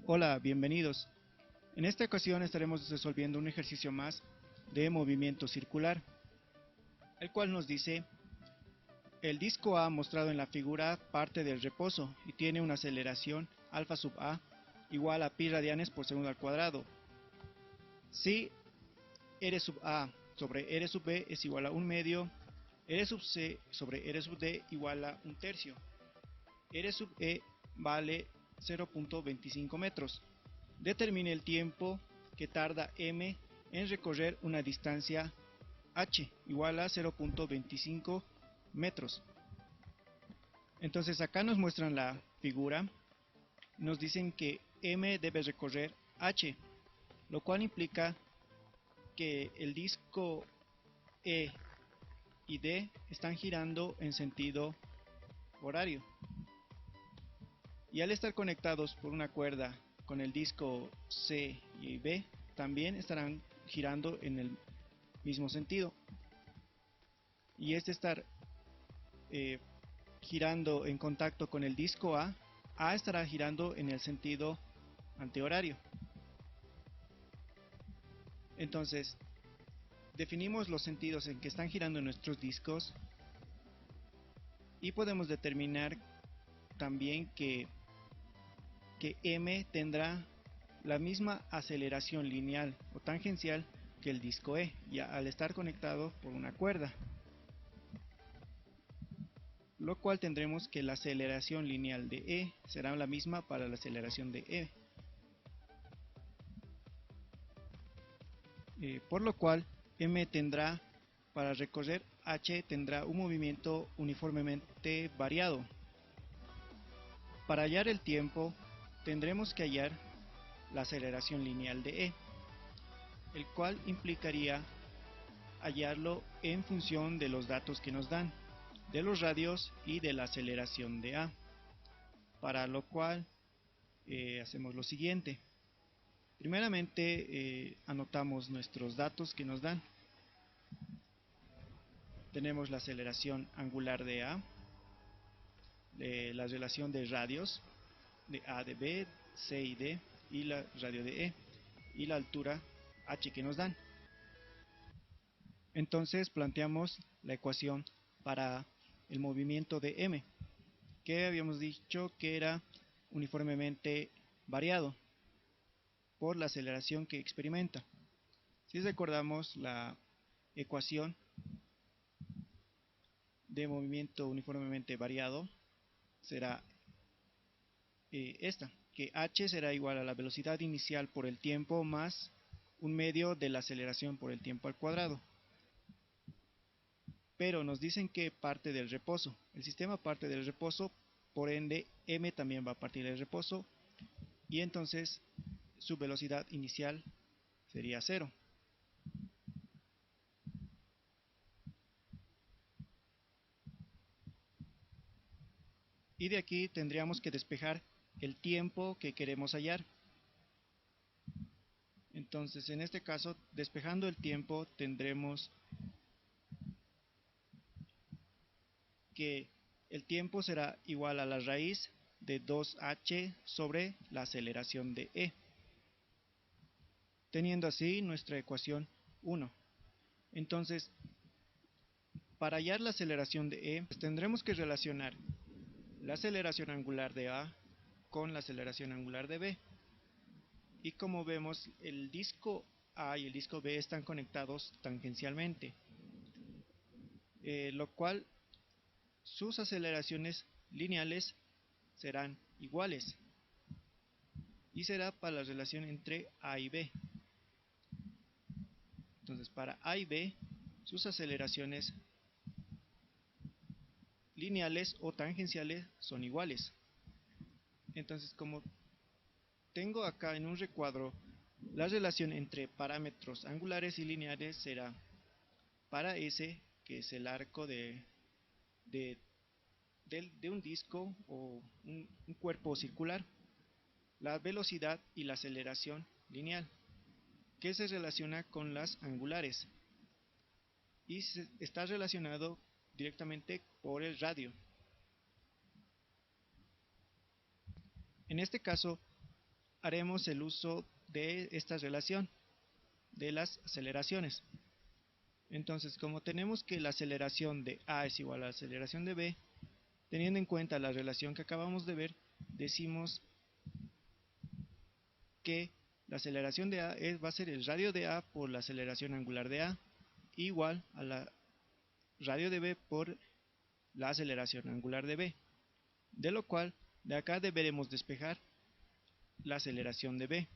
Hola, bienvenidos. En esta ocasión estaremos resolviendo un ejercicio más de movimiento circular, el cual nos dice: el disco A mostrado en la figura parte del reposo y tiene una aceleración alfa sub A igual a pi radianes por segundo al cuadrado. Si R sub A sobre R sub B es igual a 1/2, R sub C sobre R sub D igual a 1/3, R sub E vale 0.25 metros. Determine el tiempo que tarda m en recorrer una distancia h igual a 0.25 metros. Entonces acá nos muestran la figura, nos dicen que m debe recorrer h, lo cual implica que el disco E y D están girando en sentido horario, y al estar conectados por una cuerda con el disco C y B, también estarán girando en el mismo sentido. Y este estar girando en contacto con el disco A estará girando en el sentido antihorario. Entonces, definimos los sentidos en que están girando nuestros discos y podemos determinar también que M tendrá la misma aceleración lineal o tangencial que el disco E, ya al estar conectado por una cuerda, lo cual tendremos que la aceleración lineal de E será la misma para la aceleración de E, por lo cual M tendrá, para recorrer H, tendrá un movimiento uniformemente variado. Para hallar el tiempo tendremos que hallar la aceleración lineal de E, el cual implicaría hallarlo en función de los datos que nos dan, de los radios y de la aceleración de A, para lo cual hacemos lo siguiente. Primeramente anotamos nuestros datos que nos dan. Tenemos la aceleración angular de A, la relación de radios de A de B, C y D, y la radio de E, y la altura h que nos dan. Entonces planteamos la ecuación para el movimiento de m, que habíamos dicho que era uniformemente variado por la aceleración que experimenta. Si recordamos, la ecuación de movimiento uniformemente variado será esta, que h será igual a la velocidad inicial por el tiempo más 1/2 de la aceleración por el tiempo al cuadrado. Pero nos dicen que parte del reposo, el sistema parte del reposo, por ende m también va a partir del reposo, y entonces su velocidad inicial sería 0. Y de aquí tendríamos que despejar el tiempo que queremos hallar. Entonces, en este caso, despejando el tiempo, tendremos que el tiempo será igual a la raíz de 2h sobre la aceleración de E, teniendo así nuestra ecuación 1. Entonces, para hallar la aceleración de E, pues tendremos que relacionar la aceleración angular de A con la aceleración angular de B. Y como vemos, el disco A y el disco B están conectados tangencialmente, lo cual sus aceleraciones lineales serán iguales, y será para la relación entre A y B. Entonces, para A y B, sus aceleraciones lineales o tangenciales son iguales. Entonces, como tengo acá en un recuadro la relación entre parámetros angulares y lineares, será para S, que es el arco de, de un disco o un cuerpo circular, la velocidad y la aceleración lineal, que se relaciona con las angulares y está relacionado directamente por el radio. En este caso, haremos el uso de esta relación de las aceleraciones. Entonces, como tenemos que la aceleración de A es igual a la aceleración de B, teniendo en cuenta la relación que acabamos de ver, decimos que la aceleración de A va a ser el radio de A por la aceleración angular de A, igual a la radio de B por la aceleración angular de B, de lo cual de acá deberemos despejar la aceleración de B,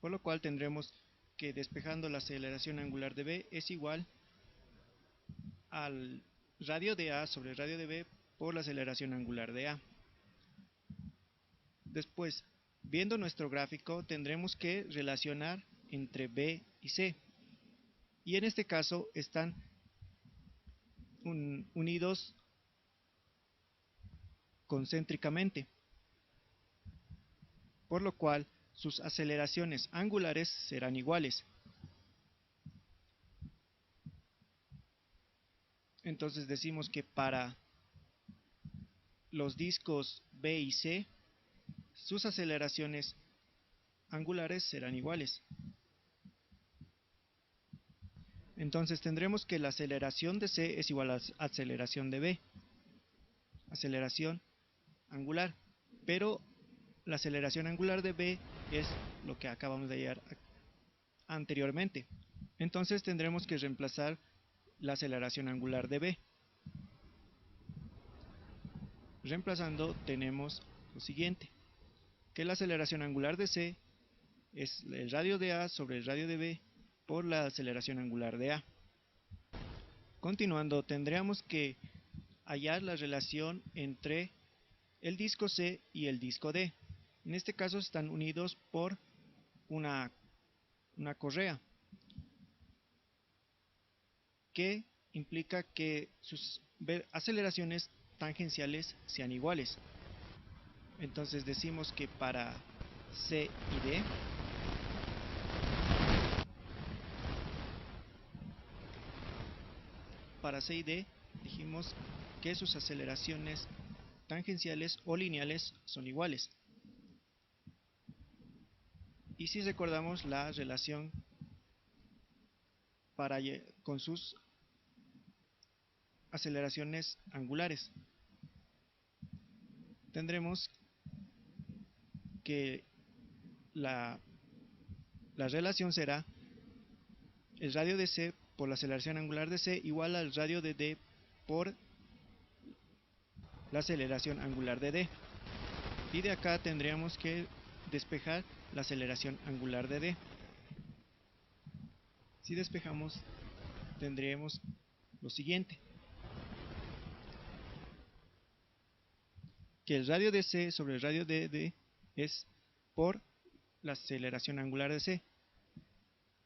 por lo cual tendremos que despejando la aceleración angular de B es igual al radio de A sobre el radio de B por la aceleración angular de A. Después, viendo nuestro gráfico, tendremos que relacionar entre B y C. Y en este caso están unidos concéntricamente, por lo cual sus aceleraciones angulares serán iguales. Entonces decimos que para los discos B y C, sus aceleraciones angulares serán iguales. Entonces tendremos que la aceleración de C es igual a la aceleración de B, aceleración angular, pero la aceleración angular de B es lo que acabamos de hallar anteriormente. Entonces tendremos que reemplazar la aceleración angular de B. Reemplazando tenemos lo siguiente, que la aceleración angular de C es el radio de A sobre el radio de B por la aceleración angular de A. Continuando, tendríamos que hallar la relación entre el disco C y el disco D. En este caso están unidos por una correa que implica que sus aceleraciones tangenciales sean iguales. Entonces decimos que para C y D dijimos que sus aceleraciones tangenciales o lineales son iguales. Y si recordamos la relación con sus aceleraciones angulares, tendremos que la relación será el radio de C por la aceleración angular de C igual al radio de D por la aceleración angular de D. Y de acá tendríamos que despejar la aceleración angular de D. Si despejamos, tendríamos lo siguiente, que el radio de C sobre el radio de D es por la aceleración angular de C,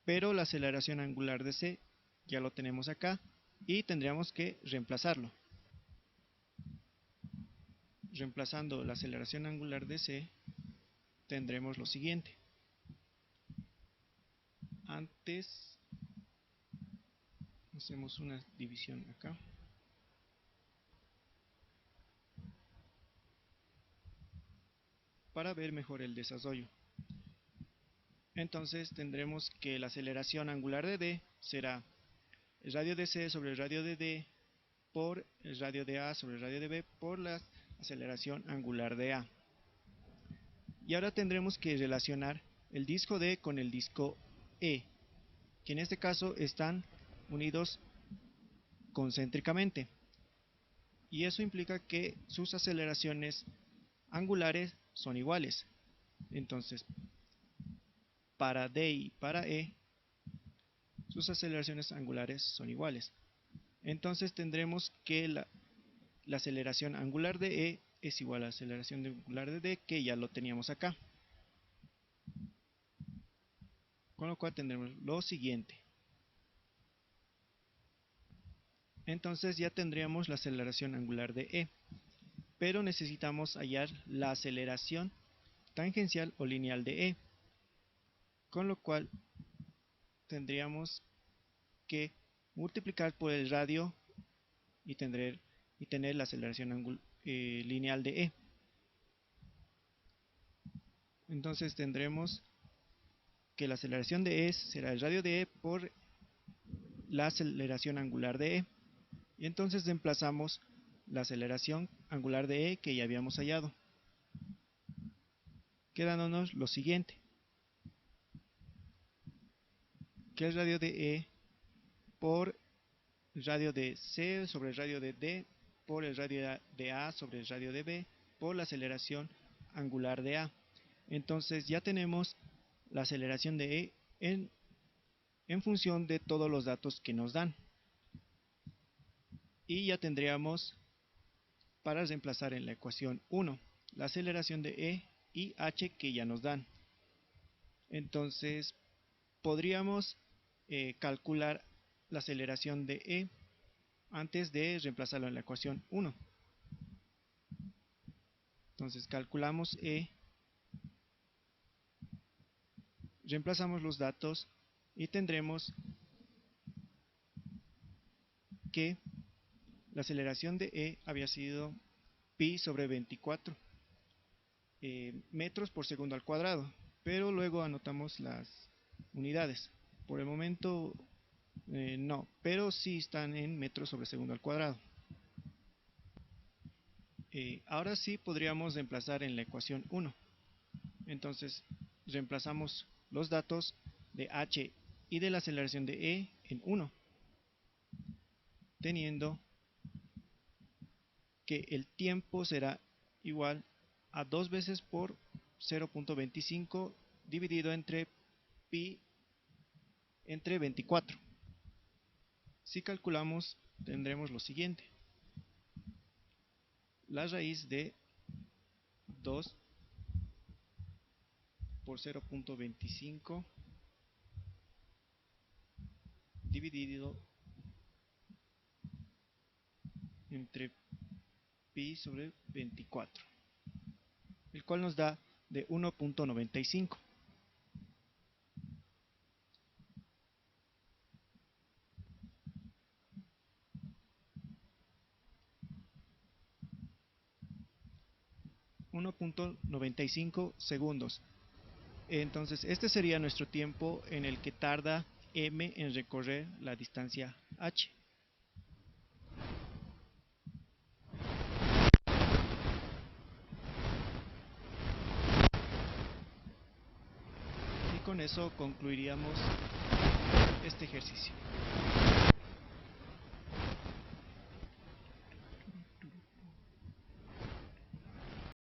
pero la aceleración angular de C ya lo tenemos acá y tendríamos que reemplazarlo. Reemplazando la aceleración angular de C tendremos lo siguiente. Antes hacemos una división acá. Para ver mejor el desarrollo. Entonces tendremos que la aceleración angular de D será el radio de C sobre el radio de D por el radio de A sobre el radio de B por la aceleración angular de A. Y ahora tendremos que relacionar el disco D con el disco E, que en este caso están unidos concéntricamente. Y eso implica que sus aceleraciones angulares son iguales. Entonces, para D y para E, sus aceleraciones angulares son iguales. Entonces tendremos que la aceleración angular de E es igual a la aceleración angular de D, que ya lo teníamos acá. Con lo cual tendremos lo siguiente. Entonces ya tendríamos la aceleración angular de E, pero necesitamos hallar la aceleración tangencial o lineal de E, con lo cual tendríamos que multiplicar por el radio y tendré y tener la aceleración lineal de E. Entonces tendremos que la aceleración de E será el radio de E por la aceleración angular de E. Y entonces reemplazamos la aceleración angular de E que ya habíamos hallado, quedándonos lo siguiente, que el radio de E por el radio de C sobre el radio de D por el radio de A sobre el radio de B por la aceleración angular de A. Entonces ya tenemos la aceleración de E en función de todos los datos que nos dan. Y ya tendríamos para reemplazar en la ecuación 1 la aceleración de E y H que ya nos dan. Entonces podríamos calcular la aceleración de E antes de reemplazarlo en la ecuación 1. Entonces calculamos E, reemplazamos los datos y tendremos que la aceleración de E había sido pi sobre 24 metros por segundo al cuadrado, pero luego anotamos las unidades. Por el momento no, pero sí están en metros sobre segundo al cuadrado. Ahora sí podríamos reemplazar en la ecuación 1. Entonces reemplazamos los datos de H y de la aceleración de E en 1, teniendo que el tiempo será igual a 2 veces por 0.25 dividido entre pi entre 24. Si calculamos tendremos lo siguiente: la raíz de 2 por 0.25 dividido entre pi sobre 24, el cual nos da de 1.95. segundos. Entonces este sería nuestro tiempo en el que tarda m en recorrer la distancia h. Y con eso concluiríamos este ejercicio.